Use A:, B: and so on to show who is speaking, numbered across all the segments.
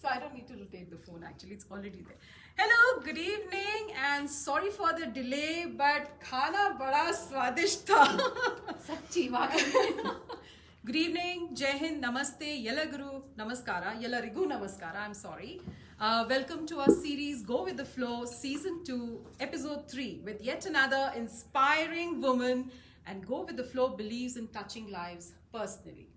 A: So I don't need to rotate the phone actually, it's already there. Hello, good evening and sorry for the delay but खाना बड़ा स्वादिष्ट था.
B: सच्ची वाकई.
A: Good evening, Jai Hind, Namaste, Yella Guru, Namaskara, Yella Rigu Namaskara, I'm sorry. Welcome to our series Go With The Flow, Season 2, Episode 3 with yet another inspiring woman, and Go With The Flow believes in touching lives personally.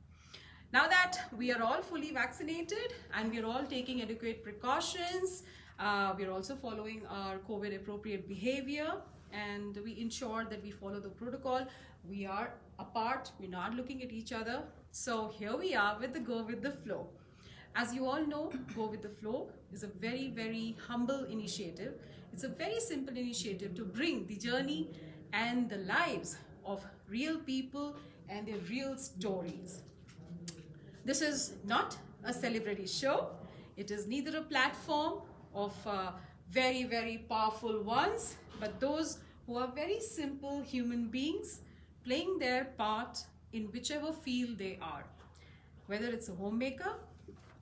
A: Now that we are all fully vaccinated and we are all taking adequate precautions, we are also following our COVID appropriate behavior and we ensure that we follow the protocol. We are apart, we're not looking at each other. So here we are with the Go With The Flow. As you all know, Go With The Flow is a very, very humble initiative. It's a very simple initiative to bring the journey and the lives of real people and their real stories. This is not a celebrity show. It is neither a platform of very, very powerful ones, but those who are very simple human beings playing their part in whichever field they are, whether it's a homemaker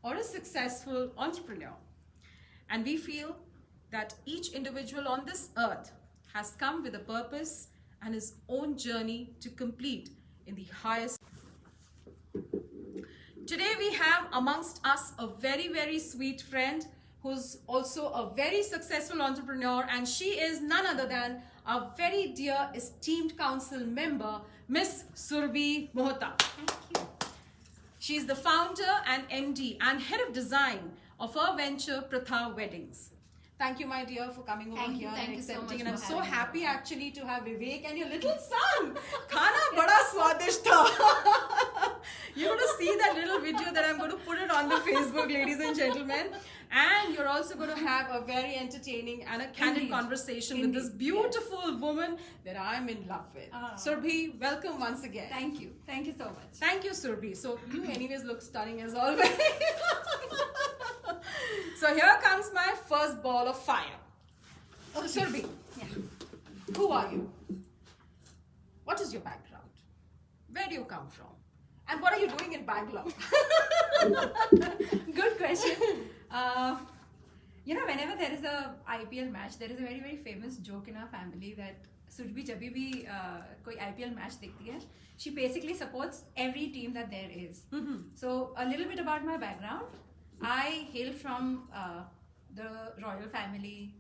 A: or a successful entrepreneur. And we feel that each individual on this earth has come with a purpose and his own journey to complete in the highest. Today we have amongst us a very, very sweet friend who's also a very successful entrepreneur, and she is none other than our very dear esteemed council member, Miss Surbhi Mohta.
B: Thank you.
A: She is the founder and MD and head of design of her venture Pratha Weddings. Thank you, my dear, for coming over here and accepting. And I'm so happy actually to have Vivek and your little son. Khana bada swadish tha. You're going to see that little video that I'm going to put it on the Facebook, ladies and gentlemen. And you're also going to have a very entertaining and a candid conversation with this beautiful woman that I'm in love with. Surbhi, welcome once again.
B: Thank you. Thank you so much.
A: Thank you, Surbhi. So you anyways look stunning as always. So here comes my first ball of fire. Oh, Surbhi,
B: Yeah.
A: who are you? What is your background? Where do you come from? And what are you doing in Bangalore?
B: Good question. Whenever there is a IPL match, there is a very, very famous joke in our family that Surbhi जब भी कोई IPL match देखती है, she basically supports every team that there is. So a little bit about my background. I hail from the royal family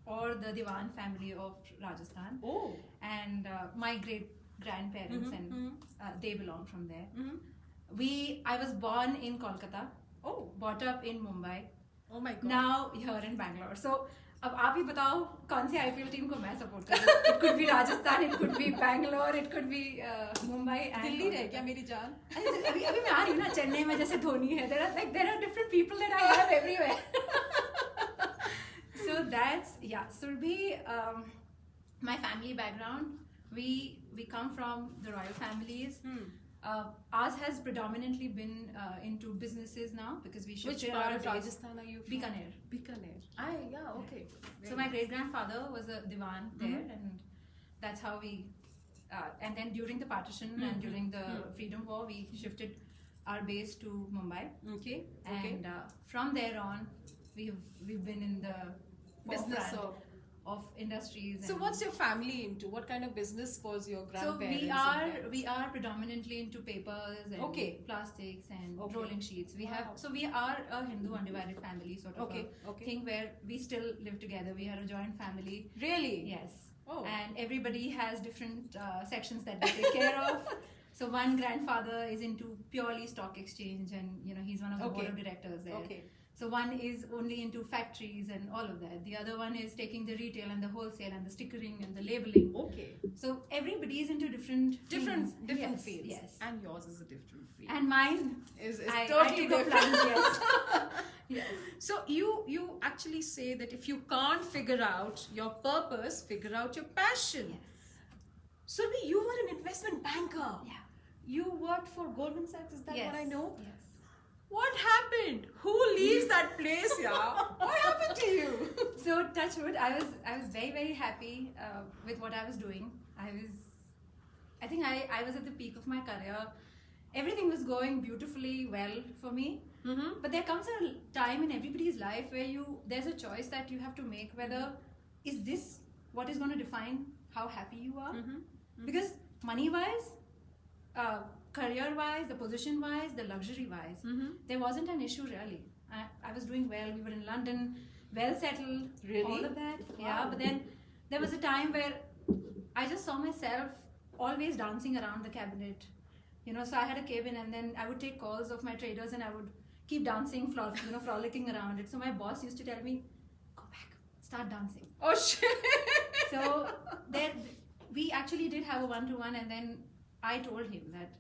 B: or the Diwan family of Rajasthan.
A: Oh.
B: And my great grandparents they belong from there. I was born in Kolkata.
A: Oh.
B: Brought up in Mumbai.
A: Oh my God.
B: Now here in Bangalore. So अब आप ही बताओ कौन सी IPL team को मैं support करूँ? It could be Rajasthan, it could be Bangalore, it could be Mumbai.
A: Delhi रहे क्या मेरी जान?
B: अभी मैं आ रही हूँ ना चेन्नई में जैसे धोनी है. There are different people that I have everywhere. So that's Surbhi. My family background. We come from the royal families. Ours has predominantly been into businesses now because we shifted.
A: Which part of
B: our base.
A: Rajasthan are you from?
B: Bikaner.
A: Bikaner. Okay.
B: So my great grandfather was a diwan there, and that's how we. And then during the partition and during the Freedom War, we shifted our base to Mumbai.
A: Okay.
B: And from there on, we've been in the
A: Business
B: of industries.
A: So what's your family into? What kind of business was your
B: So
A: grandparents?
B: we are predominantly into papers and plastics and rolling sheets. We are a Hindu undivided family sort of thing where we still live together. We are a joint family.
A: Really?
B: Yes.
A: Oh.
B: And everybody has different sections that they take care of. So one grandfather is into purely stock exchange, and he's one of the board of directors there.
A: Okay.
B: So one is only into factories and all of that. The other one is taking the retail and the wholesale and the stickering and the labeling.
A: Okay.
B: So everybody is into different
A: Different
B: yes,
A: fields.
B: Yes.
A: And yours is a different field.
B: And mine
A: is
B: I
A: totally
B: took a
A: different.
B: plunge, yes. Yes.
A: So you actually say that if you can't figure out your purpose, figure out your passion.
B: Yes.
A: Surbhi, you were an investment banker.
B: Yeah.
A: You worked for Goldman Sachs, is that
B: Yes.
A: what I know?
B: Yes.
A: What happened? Who leaves that place, yeah? What happened to you?
B: So touch wood, I was very, very happy with what I was doing. I think I was at the peak of my career. everything was going beautifully well for me.
A: Mm-hmm.
B: But there comes a time in everybody's life where there's a choice that you have to make, whether is this what is going to define how happy you are?
A: Mm-hmm.
B: Because money wise, career wise, the position wise, the luxury wise,
A: Mm-hmm.
B: there wasn't an issue really. I was doing well. We were in London, well settled,
A: Really?
B: all of that. Yeah,
A: Wow.
B: but then there was a time where I just saw myself always dancing around the cabinet. So I had a cabin, and then I would take calls of my traders, and I would keep dancing, frolicking around it. So my boss used to tell me, "Go back, start dancing."
A: Oh shit.
B: So there, we actually did have a one-to-one, and then I told him that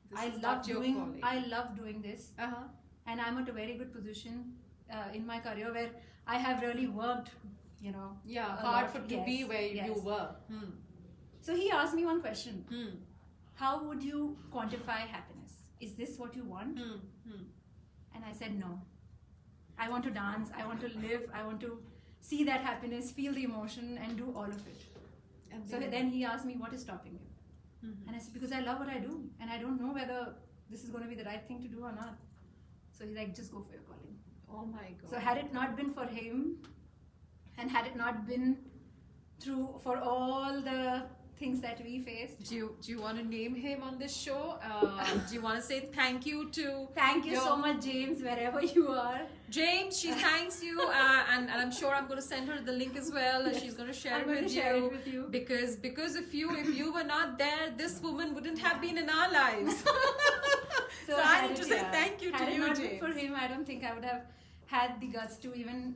A: This
B: I
A: is
B: love
A: not your
B: doing.
A: calling.
B: I love doing this,
A: Uh-huh.
B: and I'm at a very good position in my career where I have really worked.
A: Yeah,
B: a
A: hard
B: lot.
A: for to be
B: Yes,
A: where you
B: yes.
A: were. Hmm.
B: So he asked me one question:
A: Hmm.
B: how would you quantify happiness? Is this what you want?
A: Hmm. Hmm.
B: And I said no. I want to dance. I want to live. I want to see that happiness, feel the emotion, and do all of it.
A: And
B: So then he asked me, what is stopping you?
A: Mhm.
B: And I said, because I love what I do, and I don't know whether this is going to be the right thing to do or not. So he's like, just go for your calling.
A: Oh my god.
B: So had it not been for him, and had it not been for all the things that we faced,
A: do you want to name him on this show? Do you want to say thank you to
B: thank you
A: your-
B: so much, James, wherever you are.
A: James? She thanks you, and I'm sure I'm going to send her the link as well, and
B: Yes,
A: she's going to share
B: I'm
A: it
B: going
A: with
B: to share
A: you.
B: it with you.
A: Because of you, if you were not there, this woman wouldn't have been in our lives. So I
B: had
A: need to
B: it-
A: say
B: yeah.
A: thank you to
B: Had it
A: you,
B: not been
A: James.
B: for him, I don't think I would have had the guts to even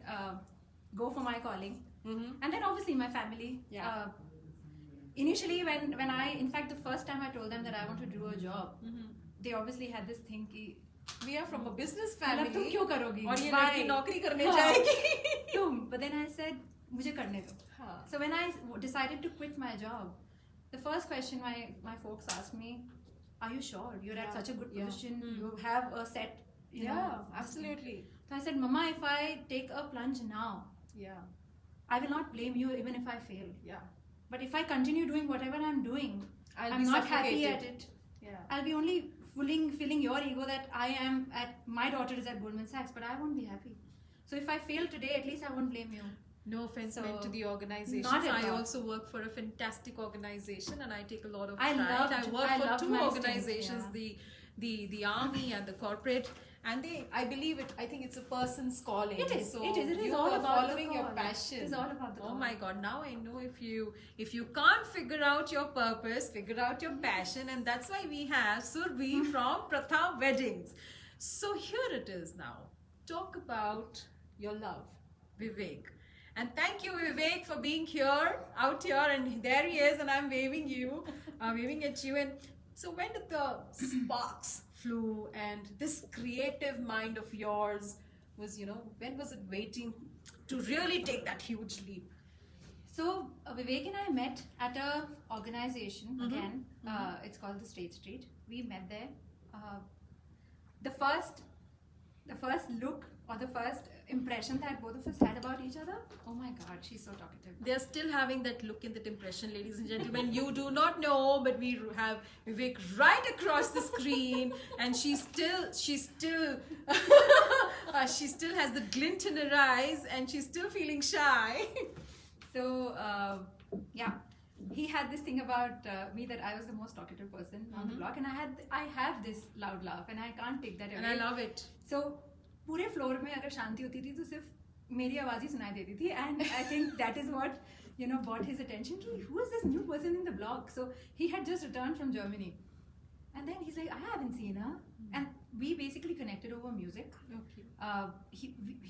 B: go for my calling.
A: Mm-hmm.
B: And then obviously my family.
A: Yeah.
B: Initially, when I, in fact, the first time I told them that I want to do a job,
A: Mm-hmm.
B: they obviously had this thing कि
A: We are from a business
B: मतलब तुम
A: family.
B: क्यों करोगी?
A: और ये
B: Why?
A: लड़की नौकरी करने
B: हाँ,
A: जाएगी.
B: तुम. But then I said मुझे करने दो.
A: हाँ.
B: So when I decided to quit my job, the first question my folks asked me, are you sure? You're at
A: Yeah,
B: such a good
A: yeah.
B: position.
A: Hmm.
B: You have a set.
A: Yeah, absolutely.
B: So I said, Mama, if I take a plunge now,
A: Yeah,
B: I will not blame you even if I fail.
A: yeah.
B: But if I continue doing whatever I'm doing,
A: I'll
B: I'm
A: be
B: not happy
A: suffocated.
B: at it.
A: Yeah.
B: I'll be only filling your ego that I am my daughter is at Goldman Sachs, but I won't be happy. So if I fail today, at least I won't blame you.
A: No offense
B: So,
A: meant to the organization.
B: not at
A: I
B: all.
A: also work for a fantastic organization, and I take a lot of
B: I
A: pride.
B: loved-
A: I work
B: I
A: for
B: loved
A: two
B: my stint,
A: organizations, the army and the corporate. And I believe it. I think it's a person's calling.
B: It is.
A: So
B: It is. It is
A: you
B: all
A: are
B: about the
A: following your
B: call.
A: passion.
B: It is all about the
A: Oh
B: call.
A: my God! Now I know if you can't figure out your purpose, figure out your passion, and that's why we have Surbhi from Pratha Weddings. So here it is now. Talk about your love, Vivek. And thank you, Vivek, for being here, out here, and there he is, and I'm waving waving at you. And so, when did the sparks flew, and this creative mind of yours was, when was it waiting to really take that huge leap?
B: So Vivek and I met at a organization
A: Mhm.
B: again. It's called the State Street. We met there. The first look or the first impression that both of us had about each other. Oh my God, she's so talkative.
A: They're still having that look in that impression, ladies and gentlemen. You do not know, but we have Vivek right across the screen, and she still she still has the glint in her eyes, and she's still feeling shy.
B: So yeah, he had this thing about me that I was the most talkative person on the
A: Mhm.
B: block, and I have this loud laugh, and I can't take that away.
A: And I love it.
B: So पूरे floor में अगर शांति होती थी तो सिर्फ मेरी आवाज ही सुनाई देती थी, and I think that is what brought his attention to who is this new person in the block. So he had just returned from Germany, and then he's like, I haven't seen her, and we basically connected over music.
A: Okay.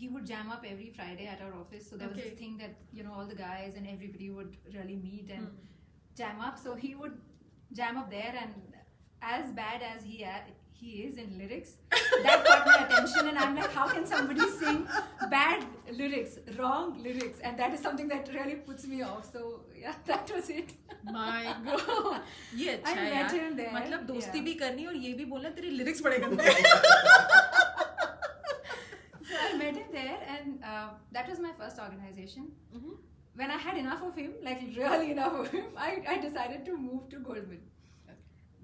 B: He would jam up every Friday at our office, so there was
A: Okay.
B: this thing that all the guys and everybody would really meet and jam up. So he would jam up there, and as bad as he is in lyrics, that got my attention, and I'm like, how can somebody sing bad lyrics, wrong lyrics? And that is something that really puts me off. So yeah, that was it.
A: My God. ये अच्छा
B: I
A: है
B: met
A: यार.
B: him there.
A: मतलब दोस्ती
B: Yeah.
A: भी करनी और ये भी बोलना तेरे लिरिक्स बड़े गंदे हैं.
B: So I met him there, and that was my first organization.
A: Mhm.
B: When I had enough of him, like really enough of him, I decided to move to Goldman.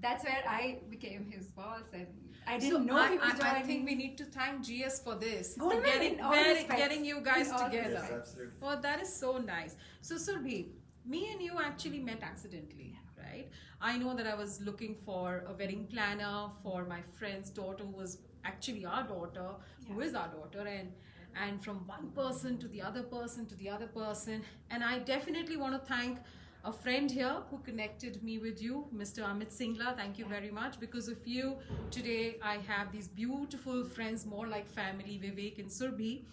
B: that's where I became his boss, and I didn't know he was
A: I
B: joining.
A: think we need to thank GS for this. For
B: Goldman,
A: getting,
B: in all respects.
A: getting you guys
B: In all
A: together.
C: Yes, absolutely.
A: Oh, that is so nice. So, Surbhi, me and you actually met accidentally, right? I know that I was looking for a wedding planner for my friend's daughter, who was actually our daughter, who is our daughter, and from one person to the other person to the other person. And I definitely want to thank a friend here who connected me with you, Mr. Amit Singla. Thank you very much. Because of you, today I have these beautiful friends, more like family, Vivek and Surbhi.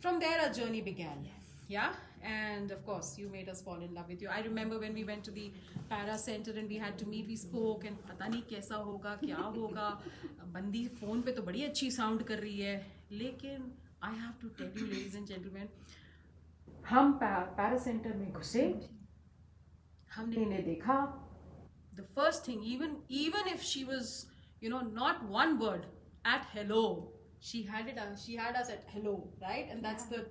A: From there, our journey began. Yeah, and of course, you made us fall in love with you. I remember when we went to the Para Center and we had to meet. We spoke and पता नहीं कैसा होगा, क्या होगा. बंदी phone पे तो बड़ी अच्छी साउंड कर रही है, लेकिन I have to tell you, ladies and gentlemen, हम Para Center में घुसे, हमने इन्हें देखा. The first thing, even if she was, not one word at hello, she had us at hello, right? And that's the,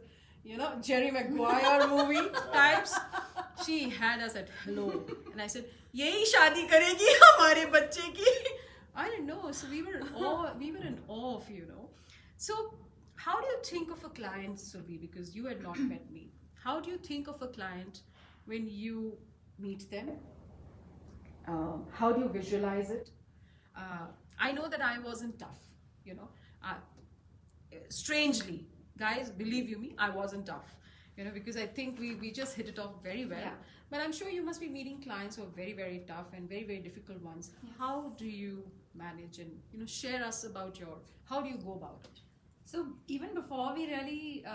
A: Jerry Maguire movie types. She had us at hello, and I said, "यही शादी करेगी हमारे बच्चे की." I didn't know, so we were in awe. We were in awe of you. So, how do you think of a client, Surbhi? Because you had not met me. How do you think of a client when you meet them? How do you visualize it? I know that I wasn't tough, strangely, guys, believe you me, I wasn't tough, because I think we just hit it off very well.
B: Yeah.
A: But I'm sure you must be meeting clients who are very, very tough and very, very difficult ones.
B: Yes.
A: How do you manage, and share us about how do you go about it?
B: So even before we really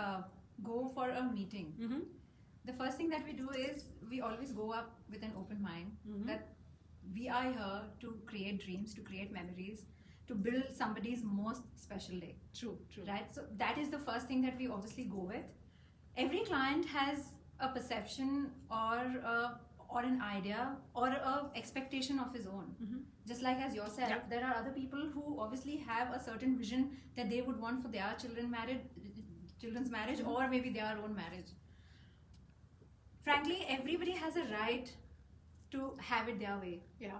B: go for a meeting,
A: Mm-hmm.
B: the first thing that we do is we always go up with an open mind that we are here to create dreams, to create memories, to build somebody's most special day.
A: True.
B: Right? So that is the first thing that we obviously go with. Every client has a perception or an idea or a expectation of his own.
A: Mm-hmm.
B: Just like as yourself,
A: Yeah.
B: there are other people who obviously have a certain vision that they would want for their children's marriage or maybe their own marriage. Frankly, everybody has a right to have it their way.
A: Yeah.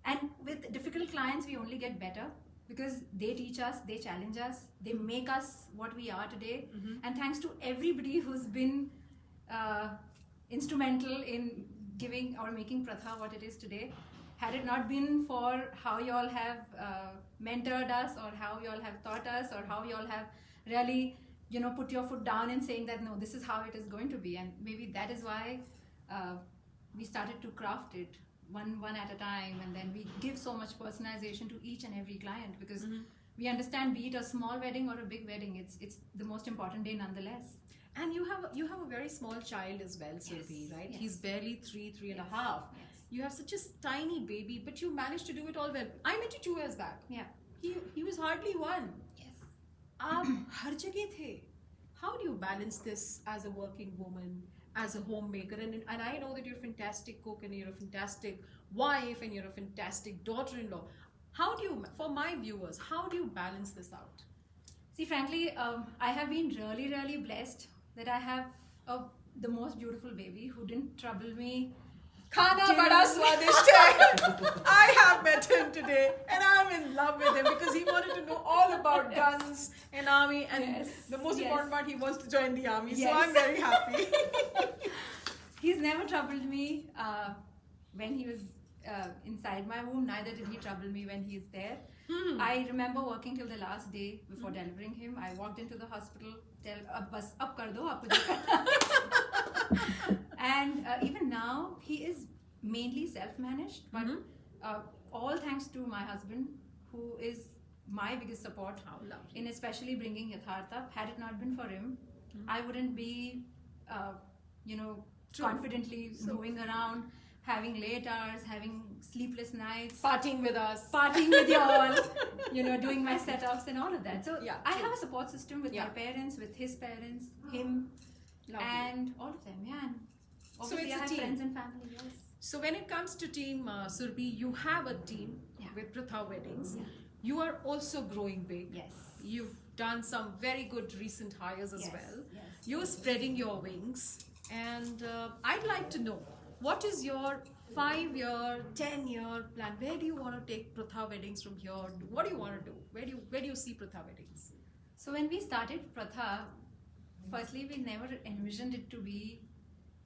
B: And with difficult clients, we only get better because they teach us, they challenge us, they make us what we are today.
A: Mhm.
B: And thanks to everybody who's been instrumental in giving or making Pratha what it is today. Had it not been for how you all have mentored us, or how you all have taught us, or how you all have really, put your foot down in saying that no, this is how it is going to be, and maybe that is why we started to craft it one at a time, and then we give so much personalization to each and every client because we understand, be it a small wedding or a big wedding, it's the most important day nonetheless.
A: And you have a very small child as well, Surbhi, right?
B: yes.
A: He's barely three and a
B: Yes,
A: half.
B: yes.
A: You have such a tiny baby, but you managed to do it all well. I met you 2 years back.
B: Yeah.
A: He was hardly 1.
B: Yes.
A: आप हर जगह थे. How do you balance this as a working woman, as a homemaker? And I know that you're a fantastic cook, and you're a fantastic wife, and you're a fantastic daughter-in-law. How do you, for my viewers, how do you balance this out?
B: See, frankly, I have been really, really blessed that I have the most beautiful baby who didn't trouble me.
A: खाना
B: Dinner.
A: बड़ा स्वादिष्ट है. I have met him today, and I'm in love with him because he wanted to know all about guns and army, and
B: Yes,
A: the most
B: yes.
A: important part, he wants to join the army. So
B: Yes.
A: I'm very happy.
B: He's never troubled me when he was inside my womb. Neither did he trouble me when he's there. I remember working till the last day before delivering him. I walked into the hospital, bas ab kar do, aapko jo karna." And even now, he is mainly self-managed, but all thanks to my husband, who is my biggest support
A: How lovely.
B: in especially bringing Yathartha. Had it not been for him, I wouldn't be,
A: True.
B: confidently moving around, having late hours, having sleepless nights,
A: Partying with us.
B: partying with y'all, doing my setups and all of that. So
A: Yeah,
B: I
A: true.
B: have a support system with
A: Yeah.
B: my parents, with his parents, him,
A: Lovely.
B: and all of them. Yeah. And obviously,
A: it's a
B: I have
A: team.
B: friends and family. Yes.
A: So when it comes to team Surbhi, you have a team
B: Yeah.
A: with Pratha Weddings.
B: Yeah.
A: You are also growing big.
B: Yes.
A: You've done some very good recent hires as
B: Yes,
A: well.
B: yes.
A: You're spreading your wings, and I'd like to know, what is your 5-year, 10-year plan? Where do you want to take Pratha weddings from here? What do you want to do? Where do you see Pratha weddings?
B: So when we started Pratha, firstly, we never envisioned it to be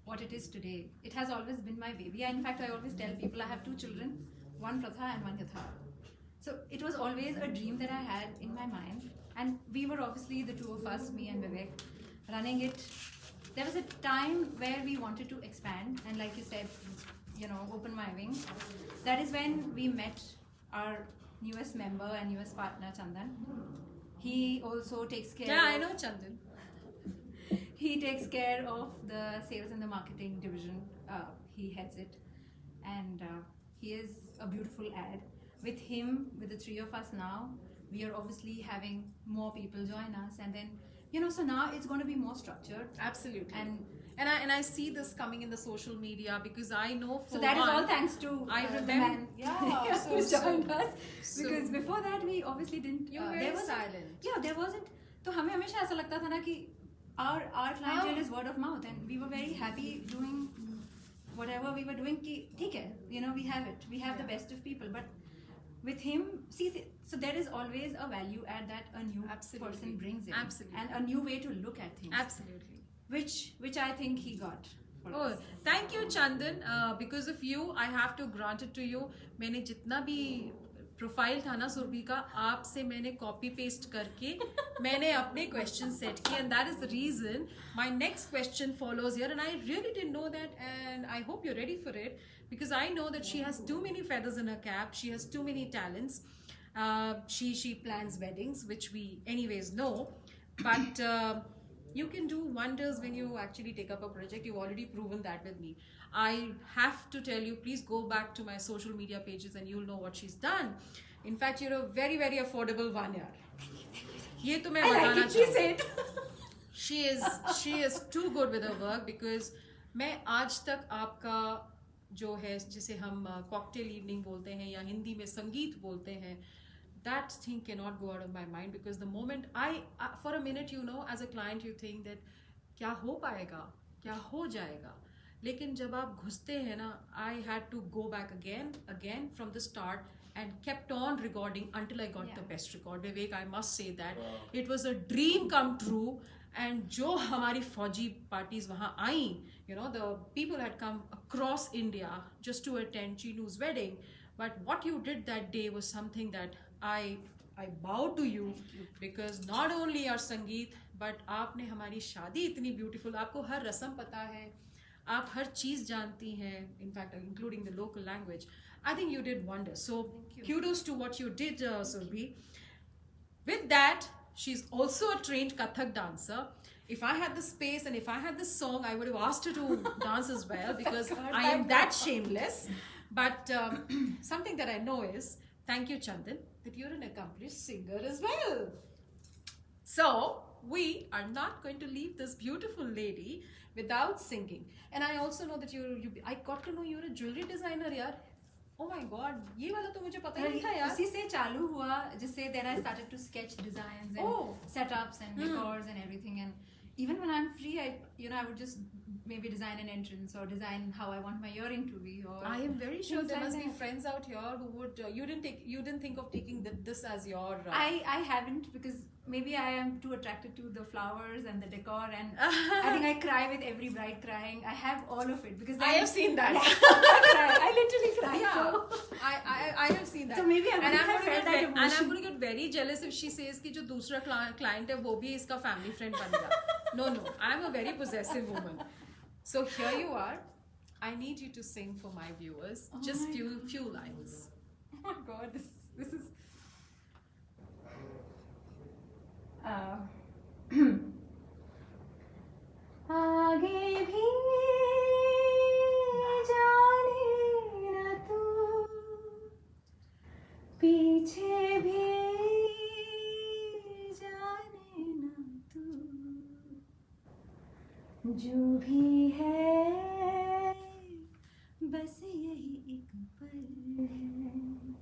B: what it is today. It has always been my baby. In fact, I always tell people I have 2 children, one Pratha and one Yatha. So it was always a dream that I had in my mind. And we were obviously the two of us, me and Vivek, running it. There was a time where we wanted to expand and, like you said, open my wings. That is when we met our newest member and newest partner, Chandan. He also takes care
A: Yeah, I know Chandan.
B: He takes care of the sales and the marketing division. He heads it. And he is a beautiful ad. With him, with the 3 of us now, we are obviously having more people join us. And then, so now it's going to be more structured.
A: Absolutely.
B: And
A: I see this coming in the social media because I know for
B: so that
A: one,
B: is all thanks to
A: I
B: the
A: remember.
B: man who joined us.
A: so-
B: Because before that, we obviously didn't.
A: You were
B: there
A: very
B: wasn't-
A: silent.
B: Yeah, there wasn't. तो हमें हमेशा ऐसा लगता था ना कि our clientele is word of mouth, and we were very happy doing whatever we were doing. कि ठीक है, we have it. We have the best of people, but with him, so there is always a value add that a new
A: Absolutely.
B: person brings in,
A: Absolutely.
B: and a new way to look at things,
A: Absolutely.
B: which I think he got. For
A: Oh,
B: us.
A: thank you, Chandan. Because of you, I have to grant it to you. मैंने जितना भी profile था ना सुरभि का, आपसे मैंने copy paste करके मैंने अपने क्वेश्चन सेट किए, and that is the reason my next question follows here, and I really didn't know that, and I hope you're ready for it because I know that she has too many feathers in her cap. She has too many talents. She plans weddings, which we anyways know, but you can do wonders when you actually take up a project. You've already proven that with me. I have to tell you, please go back to my social media pages and you'll know what she's done. In fact, you're a very, very affordable one yaar. ये तो मैं
B: I like
A: बताना
B: it. She
A: चाहूँ.
B: said.
A: She is too good with her work because मैं आज तक आपका जो है जिसे हम cocktail evening बोलते हैं या हिंदी में संगीत बोलते हैं, that thing cannot go out of my mind because the moment I for a minute, as a client you think that क्या हो पाएगा, क्या हो जाएगा, लेकिन जब आप घुसते हैं ना, I had to go back again from the start and kept on recording until I got the best record. Vivek, I must say that it was a dream come true. And जो हमारी फौजी parties वहाँ आई, the people had come across India just to attend Chinu's wedding. But what you did that day was something that I bow to you because not only our संगीत, but आपने हमारी शादी इतनी beautiful, आपको हर रस्म पता है, आप हर चीज़ जानती हैं, in fact including the local language. I think you did wonders. So kudos to what you did, Surbhi. With that, she's also a trained Kathak dancer. If I had the space and if I had the song, I would have asked her to dance as well because I am that shameless. But something that I know is, thank you, Chandan, that you're an accomplished singer as well. So we are not going to leave this beautiful lady without singing. And I also know that I got to know you're a jewelry designer, yaar. Oh my God, ये वाला तो मुझे पता ही नहीं था यार.
B: उसी से चालू हुआ, जिससे then I started to sketch designs and setups and decors and everything. And even when I'm free, I would just maybe design an entrance or design how I want my earring to be. Or
A: I am very sure
B: things
A: there
B: like
A: must be
B: that.
A: friends out here who would. You didn't think of taking this as your.
B: I haven't because maybe I am too attracted to the flowers and the decor, and I think I cry with every bride crying. I have all of it because
A: I have seen that.
B: I literally cry.
A: Yeah,
B: So.
A: I have seen that.
B: So maybe I wouldn't have felt that
A: and I'm
B: emotion.
A: going to get very jealous if she says कि जो दूसरा client है वो भी इसका family friend बन गया. No, I'm a very possessive woman. So here you are. I need you to sing for my viewers.
B: Oh
A: Just
B: my
A: few lines.
B: Oh my God, this is. आगे भी जाने न तू, पीछे भी जाने न तू, जो भी है बस यही एक पल है,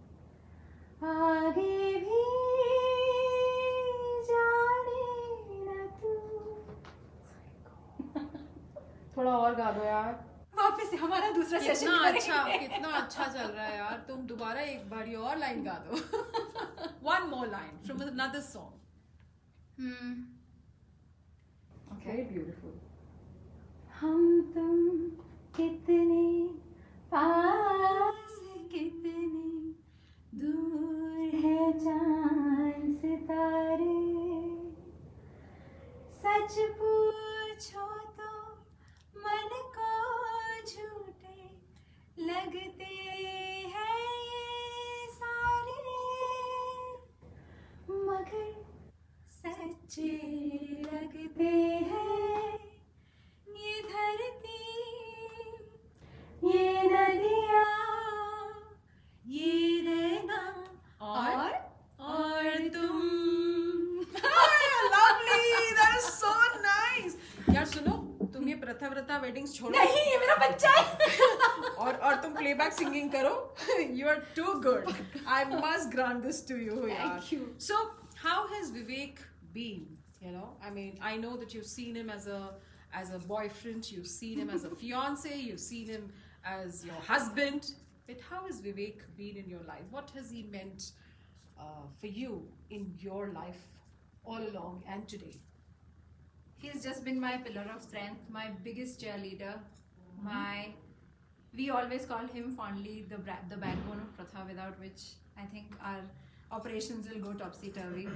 B: आगे भी जाने न तू.
A: थोड़ा और गा दो यार.
B: वापस हमारा दूसरा सेशन
A: कितना अच्छा चल रहा है यार. तुम दोबारा एक बार ये और लाइन गा दो. One more line from another song.
B: Okay.
A: Very beautiful.
B: हम तुम कितने पास, कितने दूर है चांद सितारे, सच पूछो तो मन को झूठे लगते हैं ये सारे, मगर सच्चे लगते हैं ये धरती, ये नदियाँ, ये रहना और तुम.
A: Lovely. That is so nice. यार सुनो, तुम ये प्रथा वेडिंग्स छोड़ो.
B: नहीं, ये मेरा बच्चा है.
A: और तुम प्लेबैक सिंगिंग करो. You are too good. I must grant this to you.
B: Thank you.
A: So how has Vivek been? You know, I mean, I know that you've seen him as a boyfriend, you've seen him as a fiance, you've seen him as your husband. But how has Vivek been in your life? What has he meant for you in your life all along and today?
B: He's just been my pillar of strength, my biggest cheerleader, we always call him fondly the backbone of Pratha, without which I think our operations will go topsy-turvy.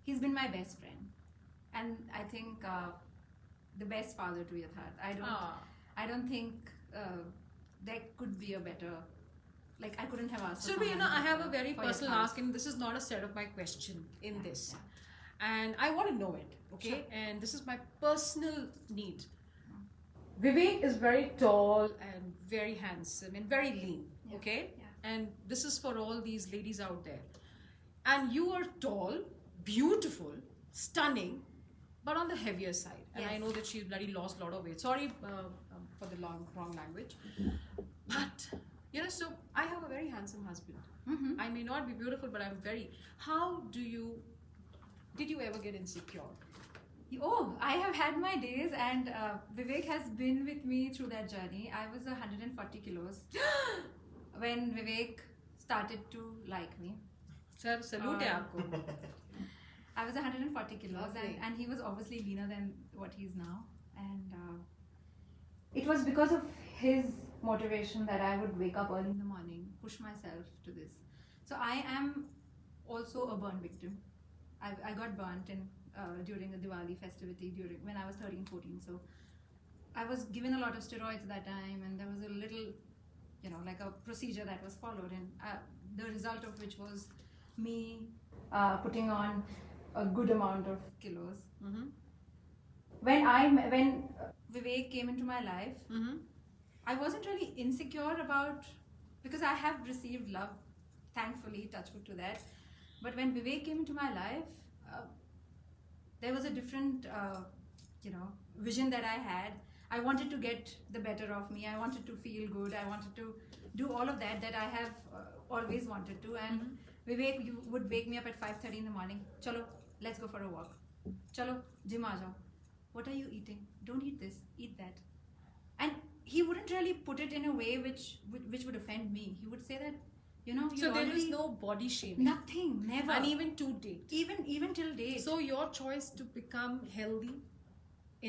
B: He's been my best friend, and I think the best father to Yatharth. I don't think there could be a better. Like, I couldn't have asked.
A: So,
B: for
A: you know, I have a very
B: for
A: personal
B: Yatharth.
A: ask, and this is not a set of my question in this,
B: Yeah.
A: and I want to know it. Okay,
B: Sure.
A: and this is my personal need. Vivek is very tall and very handsome and very lean.
B: Yeah.
A: Okay,
B: Yeah.
A: and this is for all these ladies out there. And you are tall, beautiful, stunning, but on the heavier side. And I
B: Yes.
A: know that she's bloody lost a lot of weight. Sorry for the wrong language. But, you know, so I have a very handsome husband.
B: Mhm.
A: I may not be beautiful, but I'm very. How did you ever get insecure?
B: Oh, I have had my days, and Vivek has been with me through that journey. I was 140 kilos when Vivek started to like me.
A: Sir, salute hai
B: Uh,
A: aapko.
B: I was 140 kilos,
A: Lovely.
B: and he was obviously leaner than what he is now. And it was because of his motivation that I would wake up early in the morning, push myself to this. So I am also a burn victim. I got burnt during a Diwali festivity when I was 13, 14. So I was given a lot of steroids that time, and there was a little, like a procedure that was followed, and the result of which was me putting on a good amount of kilos.
A: Mm-hmm.
B: When Vivek came into my life,
A: Mm-hmm.
B: I wasn't really insecure because I have received love, thankfully, touchwood to that. But when Vivek came into my life, there was a different, vision that I had. I wanted to get the better of me. I wanted to feel good. I wanted to do all of that I have always wanted to. And Vivek would wake me up at 5:30 in the morning. Chalo, let's go for a walk. Chalo, gym aa jao. What are you eating? Don't eat this. Eat that. And he wouldn't really put it in a way which would offend me. He would say that,
A: So there is no body shaming.
B: nothing, never,
A: And even to date.
B: even till date.
A: So your choice to become healthy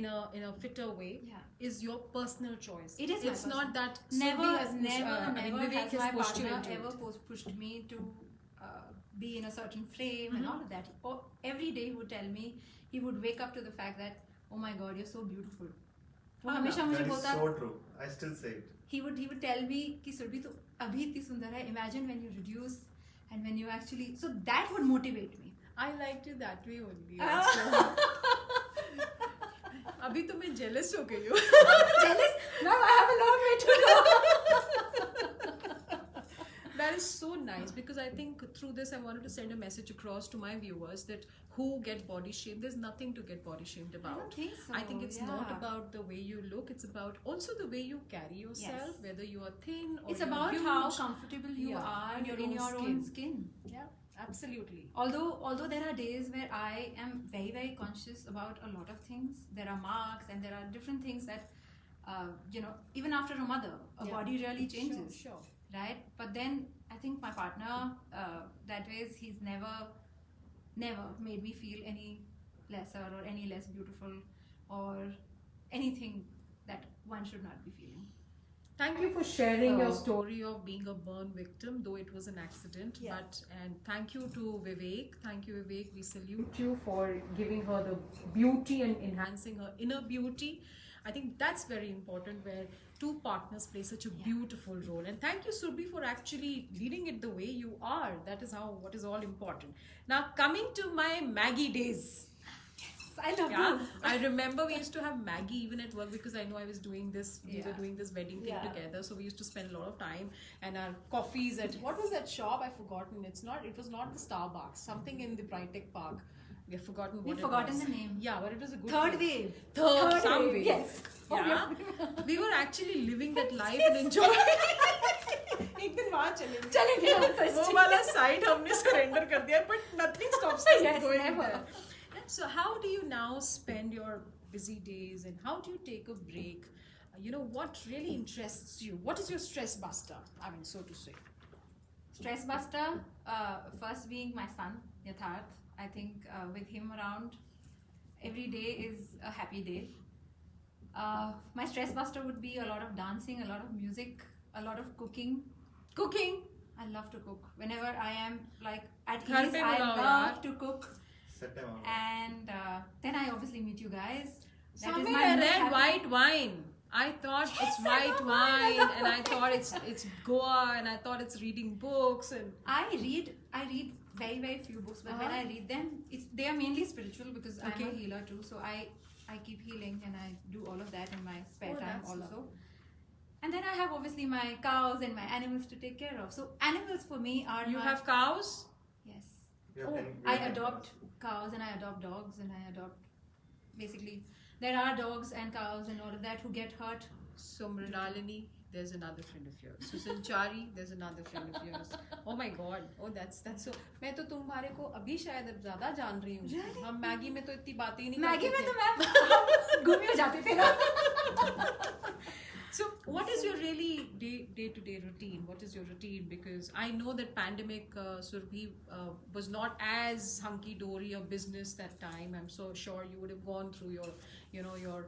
A: in a fitter way
B: Yeah.
A: is your personal choice.
B: It is my
A: It's not
B: personal-
A: that
B: never
A: Surbhi has pushed,
B: Vivek
A: has
B: has my
A: pushed you
B: partner
A: into
B: ever
A: it.
B: pushed me to be in a certain frame and all of that. Every day he would tell me, he would wake up to the fact that, oh my god, you're so beautiful. वो हमेशा मुझे
C: That is
B: बोलता,
C: so true. I still say it.
B: he would tell me कि सुरभि तो अभी इतनी सुंदर है. Imagine when you reduce and when you actually, so that would motivate me.
A: I liked you that way only.
B: Ah.
A: also. अभी तो मैं jealous हो गई हूँ.
B: Jealous? No, I have a long way to go.
A: That is so nice, because I think through this I wanted to send a message across to my viewers that who get body shamed. There's nothing to get body shamed about.
B: don't think so,
A: I think it's not
B: yeah.
A: about the way you look. It's about also the way you carry yourself,
B: Yes.
A: whether you are thin or
B: It's
A: you're
B: about
A: huge.
B: how comfortable you
A: Yeah,
B: are
A: in your
B: in
A: own
B: your
A: skin.
B: own skin.
A: Yeah, absolutely.
B: Although there are days where I am very, very conscious about a lot of things. There are marks and there are different things that even after a mother, a body really changes.
A: Sure.
B: Right? But then I think my partner, that ways, he's never made me feel any lesser or any less beautiful or anything that one should not be feeling.
A: Thank you for sharing your
B: So-
A: story of being a burn victim, though it was an accident.
B: Yeah.
A: And thank you to Vivek. Thank you, Vivek. We salute you for giving her the beauty and enhancing her inner beauty. I think that's very important, where two partners play such a beautiful role. And thank you, Surbhi, for actually leading it the way you are. That is what is all important. Now, coming to my Maggie days.
B: I love
A: Yeah,
B: those.
A: I remember we used to have Maggie even at work, because I know I was doing this. We were
B: Yeah.
A: doing this wedding thing
B: Yeah.
A: together, so we used to spend a lot of time. And our coffees at what was that shop? I've forgotten. It was not the Starbucks. Something in the Brightech Park. We have forgotten what
B: We've
A: it
B: forgotten
A: was.
B: the name.
A: Yeah, but it was a good
B: Third
A: place.
B: wave.
A: Third some
B: wave.
A: wave.
B: Yes.
A: Yeah. We were actually living that life and enjoying. एक दिन वहाँ चलेंगे.
B: चलेंगे, हाँ, सच
A: वो
B: में.
A: वाला side हमने surrender कर दिया, but nothing stops us
B: Yes,
A: going
B: never.
A: there. So how do you now spend your busy days, and how do you take a break? What really interests you? What is your stress buster? I mean, so to say.
B: Stress buster, first being my son, Yatharth. I think with him around, every day is a happy day. My stress buster would be a lot of dancing, a lot of music, a lot of cooking.
A: Cooking.
B: I love to cook. Whenever I am like at
A: घर
B: ease,
A: पे
B: I
A: बुलाओ
B: love
A: यार.
B: to cook. And then I obviously meet you guys. That is
A: Samir,
B: my
A: I
B: most
A: read
B: happy-
A: white wine. I thought it's
B: I
A: white
B: know,
A: wine,
B: I know.
A: and I thought it's Goa, and I thought it's reading books, and
B: I read very very few books, but when
A: Uh-huh.
B: I read them, they are mainly spiritual because I'm
A: Okay.
B: a healer too. So I keep healing and I do all of that in my spare
A: Oh,
B: time
A: that's
B: also.
A: lovely.
B: And then I have obviously my cows and my animals to take care of. So animals for me are
A: you
B: my,
A: have cows.
B: yes.
A: Oh,
B: I adopt cows and I adopt dogs and I adopt basically there are dogs and cows and all of that who get hurt.
A: So Mrinalini, there's another friend of yours. Susan Chari, there's another friend of yours. Oh my God. Oh, that's so. मैं तो तुम्हारे को अभी शायद अब ज़्यादा जान रही हूँ.
B: Really?
A: हम मैगी में तो इतनी बातें ही नहीं
B: मैगी
A: करते
B: में तो
A: थे.
B: मैं गुम ही हो जाते थे ना.
A: So, what is your really day-to-day routine? What is your routine? Because I know that pandemic, Surbhi, was not as hunky-dory a business that time. I'm so sure you would have gone through your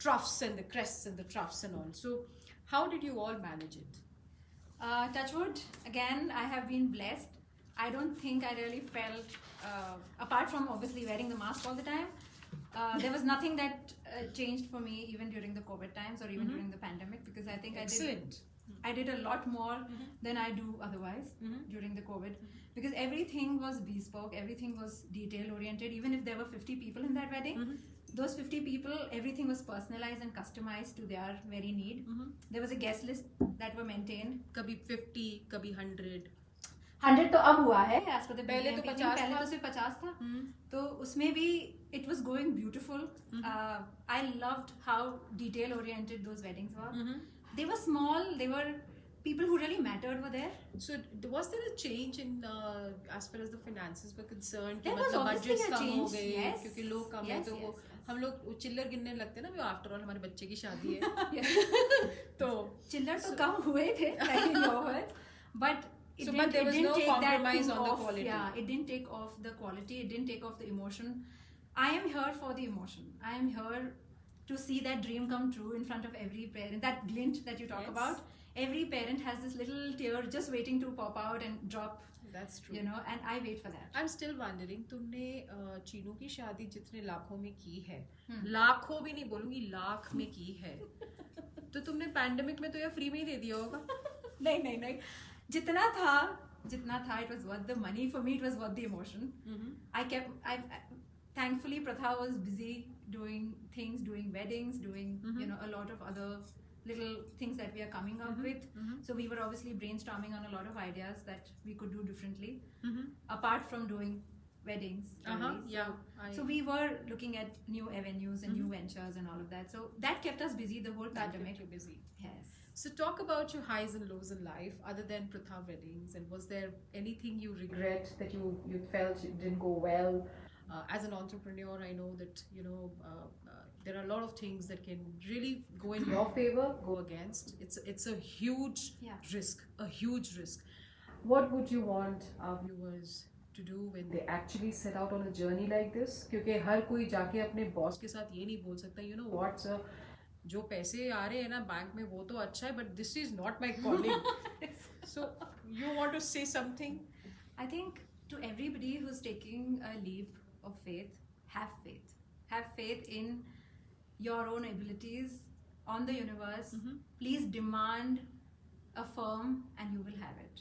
A: troughs and the crests and the troughs and all. So, how did you all manage it?
B: Touchwood, again, I have been blessed. I don't think I really felt, apart from obviously wearing the mask all the time, there was nothing that changed for me even during the COVID times or even during the pandemic, because I think
A: Excellent.
B: I did a lot more than I do otherwise during the COVID, because everything was bespoke, everything was detail oriented. Even if there were 50 people in that wedding, those 50 people, everything was personalized and customized to their very need. There was a guest list that were maintained.
A: कभी 50, कभी 100.
B: 100 तो अब हुआ है as per the
A: पहले तो
B: BNP,
A: 50
B: पहले
A: था।
B: तो सिर्फ 50 था. तो उसमें भी it was going beautiful. I loved how detail oriented those weddings were. They were small, they were people who really mattered were there.
A: So, was there a change in as far as the finances were concerned?
B: There
A: कि
B: was
A: मतलब
B: obviously
A: budgets
B: a
A: कम हो
B: change,
A: गए
B: yes.
A: क्योंकि लोग कम हैं,
B: Yes,
A: तो वो
B: yes, yes.
A: हम लोग वो चिल्लर गिनने लगते हैं ना, आफ्टर ऑल हमारे बच्चे की शादी है. तो
B: चिल्लर तो कम हुए थे, like in your words, but it
A: So,
B: didn't,
A: but there
B: it
A: was
B: didn't
A: no
B: take that
A: compromise
B: thing
A: on the
B: off.
A: quality.
B: Yeah, it didn't take off the quality. It didn't take off the emotion. I am here for the emotion. I am here to see that dream come true in front of every parent. That glint that you talk
A: Yes.
B: about. Every parent has this little tear just waiting to pop out and drop.
A: That's true.
B: You know, and I wait for that.
A: I'm still wondering, तुमने चीनू की शादी जितने लाखों में की है, लाखों भी नहीं बोलूंगी, लाख में की है, तो तुमने पैंडेमिक में तो ये फ्री में ही दे दिया होगा.
B: नहीं. जितना था, it was worth the money. For me, it was worth the emotion. Thankfully, Pratha was busy doing things, doing weddings, doing a lot of other little things that we are coming up with. So we were obviously brainstorming on a lot of ideas that we could do differently, apart from doing weddings. really.
A: Yeah.
B: So we were looking at new avenues and new ventures and all of that. So that kept us busy the whole
A: that
B: pandemic.
A: kept you busy.
B: Yes.
A: So talk about your highs and lows in life, other than Pratha weddings, and was there anything you regret that you felt didn't go well? As an entrepreneur, I know that there are a lot of things that can really go in your favor, go against. It's a huge
B: Yeah.
A: risk, a huge risk. What would you want our viewers to do when they actually set out on a journey like this? क्योंकि हर कोई जाके अपने boss के साथ ये नहीं बोल सकता, you know what sir, जो पैसे आ रहे हैं ना बैंक में वो तो अच्छा है, but this is not my calling. So you want to say something?
B: I think to everybody who's taking a leap of faith, have faith. Have faith in your own abilities, on the universe. Please demand a firm and you will have it.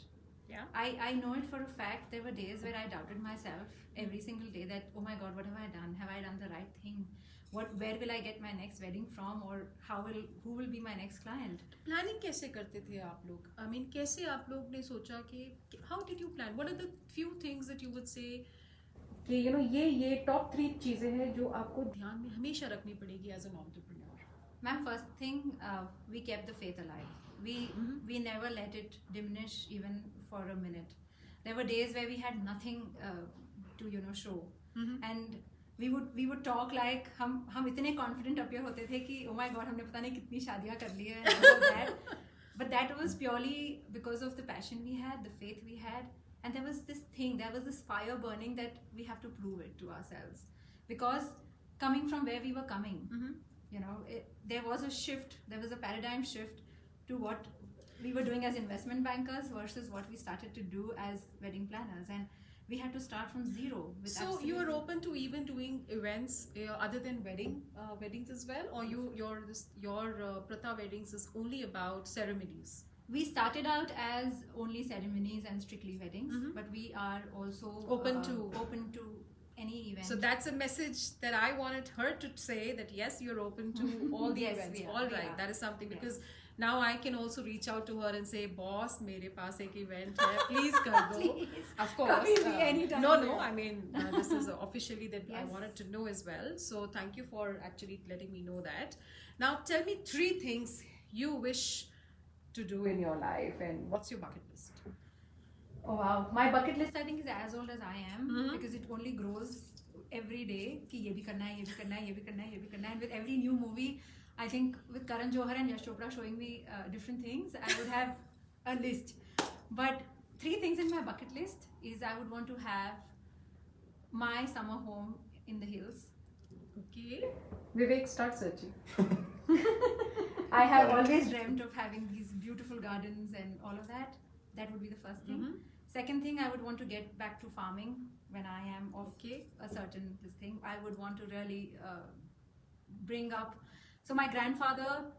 A: Yeah.
B: I know it for a fact. There were days where I doubted myself every single day that, oh my God, what have I done? Have I done the right thing? Where will I get my next wedding from, or who will be my next client?
A: Planning कैसे करते थे आप लोग? I mean, कैसे आप लोग ने सोचा कि how did you plan? What are the few things that you would say कि you know ये top 3 चीजें हैं जो आपको ध्यान में हमेशा रखनी पड़ेगी as an entrepreneur?
B: Ma'am, first thing, we kept the faith alive. We never let it diminish even for a minute. There were days where we had nothing to show, and we would talk like हम इतने confident appear होते थे कि oh my God, हमने पता नहीं कितनी शादियाँ कर ली है and all that. But that was purely because of the passion we had, the faith we had, and there was this fire burning that we have to prove it to ourselves. Because coming from where we were coming, there was a shift, there was a paradigm shift to what we were doing as investment bankers versus what we started to do as wedding planners, and we had to start from zero.
A: So you are open to even doing events other than weddings as well, or your Pratha weddings is only about ceremonies?
B: We started out as only ceremonies and strictly weddings, but we are also
A: open
B: to any event.
A: So that's a message that I wanted her to say, that yes, you're open to all the
B: Yes,
A: events.
B: we are.
A: All
B: We
A: right,
B: are.
A: that is something,
B: Yes.
A: because now I can also reach out to her and say, boss, मेरे पास एक event है, please कर दो.
B: Please.
A: Of course.
B: कभी भी, anytime.
A: No, I mean, this is officially that I
B: Yes.
A: wanted to know as well. So thank you for actually letting me know that. Now tell me 3 things you wish to do in your life, and what's your bucket list?
B: Oh wow, my bucket list I think is as old as I am, because it only grows every day. कि ये भी करना है, ये भी करना है, ये भी करना है, ये भी करना है. And with every new movie, I think with Karan Johar and Yash Chopra showing me different things, I would have a list. But 3 things in my bucket list is I would want to have my summer home in the hills.
A: Okay. Vivek, start searching.
B: I have always dreamt of having these beautiful gardens and all of that. That would be the first thing. Second thing, I would want to get back to farming when I am of a certain this thing. I would want to really bring up. So my grandfather,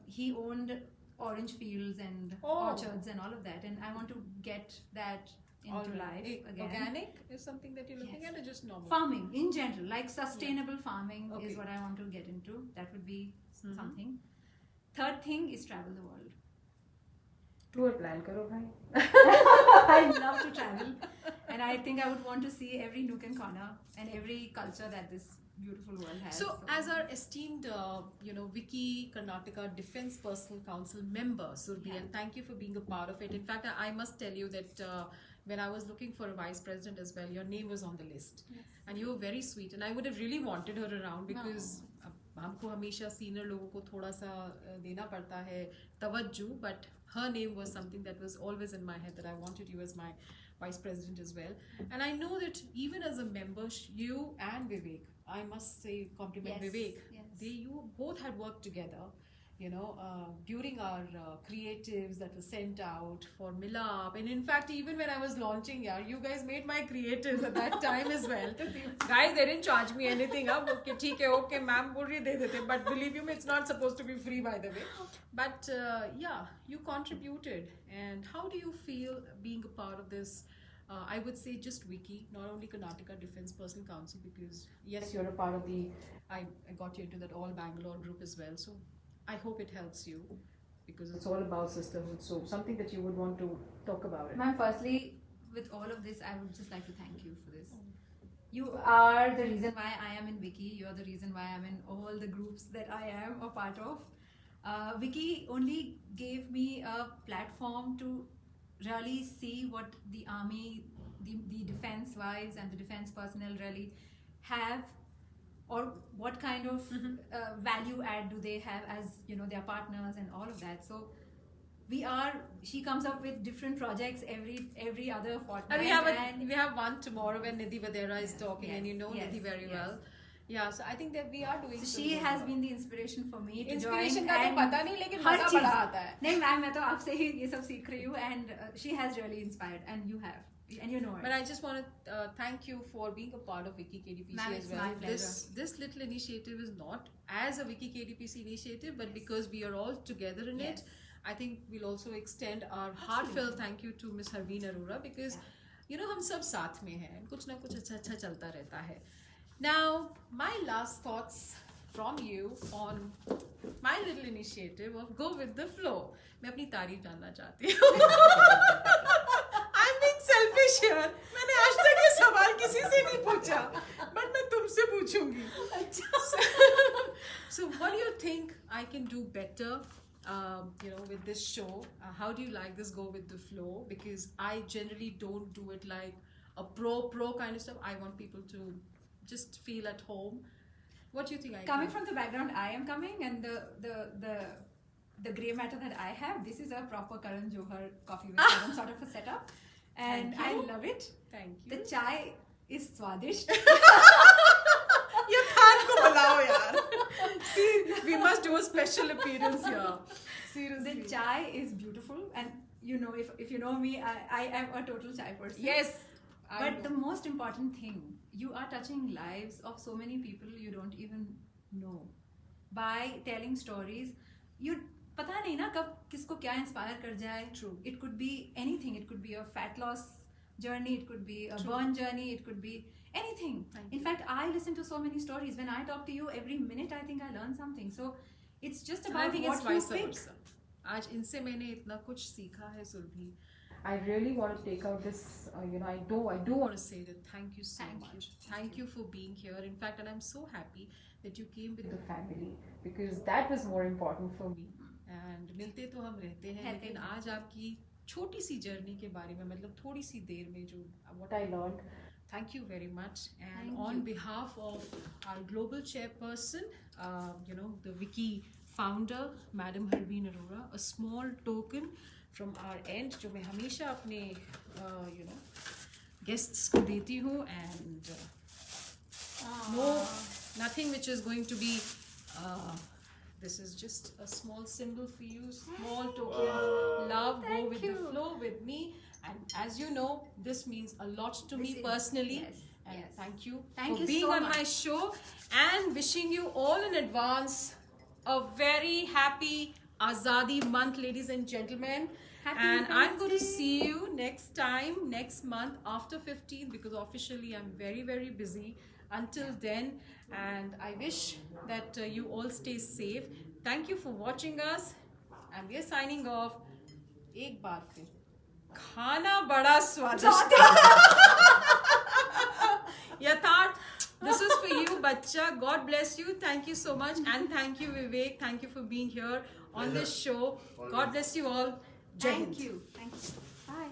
B: he owned orange fields and orchards and all of that, and I want to get that into life again.
A: Organic is something that you're looking
B: Yes.
A: at, or just normal?
B: Farming in general, like sustainable farming
A: Okay.
B: is what I want to get into. That would be something. Third thing is travel the world.
A: Tour plan karo bhai.
B: I love to travel, and I think I would want to see every nook and corner and every culture that this beautiful world has.
A: So, as our esteemed, Wiki Karnataka Defense Personal Council member, Surbi, and thank you for being a part of it. In fact, I must tell you that when I was looking for a vice president as well, your name was on the list, and you were very sweet, and I would have really wanted her around because. हमको हमेशा senior लोगों को थोड़ा सा देना पड़ता है तवज्जो, but her name was something that was always in my head, that I wanted you as my vice president as well. And I know that even as a member, you and Vivek, I must say compliment Vivek, you both had worked together, during our creatives that were sent out for Milap, and in fact even when I was launching, you guys made my creatives at that time as well. Guys, they didn't charge me anything. Okay, theek hai, okay, ma'am bol rahi de dete, but believe you me, it's not supposed to be free, by the way. But you contributed. And how do you feel being a part of this? I would say just Wiki, not only Karnataka Defense Personal Council, because yes, you're a part of the, I got you into that All Bangalore group as well. So I hope it helps you, because it's all about sisterhood. So something that you would want to talk about it.
B: Ma'am, firstly, with all of this, I would just like to thank you for this. You are the reason why I am in Wiki. You are the reason why I'm in all the groups that I am a part of. Wiki only gave me a platform to really see what the army, the defense wives and the defense personnel really have or what kind of value add do they have as their partners and all of that. So she comes up with different projects every other fortnight.
A: And we have one tomorrow when Nidhi Vadera is talking, and you know
B: yes,
A: Nidhi very
B: yes.
A: well. Yeah, so I think that we are doing.
B: So she has been the inspiration for me to
A: Inspiration
B: join.
A: का तो
B: and
A: पता नहीं, लेकिन
B: हर
A: मजा
B: चीज-
A: बड़ा आता है.
B: नहीं मैम, मैं तो आपसे ही ये सब सीख रही हूँ, and she has really inspired, and you have, and you know it.
A: But I just want to thank you for being a part of Wiki KDPC
B: Ma'am,
A: as
B: it's
A: well.
B: my pleasure.
A: This little initiative is not as a Wiki KDPC initiative, but because we are all together in
B: Yes.
A: it, I think we'll also extend our heartfelt thank you to Miss Harveen Arora, because हम सब साथ में हैं, कुछ ना कुछ अच्छा चलता रहता है. Now, my last thoughts from you on my little initiative of Go With The Flow. मैं अपनी तारीफ जानना चाहती हूँ. I'm being selfish here. मैंने आज तक ये सवाल किसी से नहीं पूछा, but मैं तुमसे पूछूंगी. So what do you think I can do better, with this show? How do you like this Go With The Flow? Because I generally don't do it like a pro kind of stuff. I want people to just feel at home. What do you think I
B: Coming
A: can?
B: from the background I am coming, and the grey matter that I have, this is a proper Karan Johar coffee with Karan sort of a setup, and
A: Thank
B: I
A: you.
B: love it.
A: Thank
B: The
A: you.
B: chai is swadisht.
A: ये खान को बुलाओ यार. See, we must do a special appearance here. Seriously.
B: The chai is beautiful, and if you know me, I am a total chai person.
A: Yes. I
B: But
A: know.
B: the most important thing, you are touching lives of so many people you don't even know by telling stories. You पता नहीं ना कब किसको क्या inspire कर जाए.
A: True.
B: It could be anything. It could be a fat loss journey. It could be a
A: True.
B: burn journey. It could be anything.
A: Thank
B: In
A: you.
B: fact, I listen to so many stories. When I talk to you, every minute I think I learn something. So it's just
A: And I
B: about
A: think it's
B: what you
A: vice
B: pick.
A: versa. आज इनसे मैंने इतना कुछ सीखा है Surabhi. I really want to take out this, I do want to say that thank you so
B: Thank
A: much.
B: you.
A: Thank you for being here. In fact, and I'm so happy that you came with the family, because that was more important for me. And मिलते तो हम रहते हैं,
B: रहते
A: लेकिन
B: हैं.
A: आज आपकी छोटी सी जर्नी के बारे में, मतलब थोड़ी सी देर में जो what I learned. Thank you very much. And
B: Thank
A: on
B: you.
A: behalf of our global chairperson, the Wiki founder, Madam Harveen Arora, a small token from our end, जो मैं हमेशा अपने guests को देती हूँ, and nothing which is going to be. This is just a small symbol for you, small token of love. Go
B: Thank
A: with
B: you.
A: the flow with me, and as you know, this means a lot to me
B: This is-
A: personally.
B: yes,
A: And
B: yes.
A: thank you
B: Thank
A: for
B: you
A: being
B: so
A: on
B: much.
A: my show, and wishing you all in advance a very happy Azadi month, ladies and gentlemen.
B: Happy
A: And I'm going to
B: Independence Day.
A: see you next time, next month after 15, because officially I'm very, very busy until then. And I wish that you all stay safe. Thank you for watching us, and we are signing off. एक बार फिर खाना बड़ा स्वादिष्ट यथार्थ. This is for you, bachcha. God bless you. Thank you so much, and thank you, Vivek. Thank you for being here on this show. God bless you all. Jai Hind.
B: Thank you. Bye.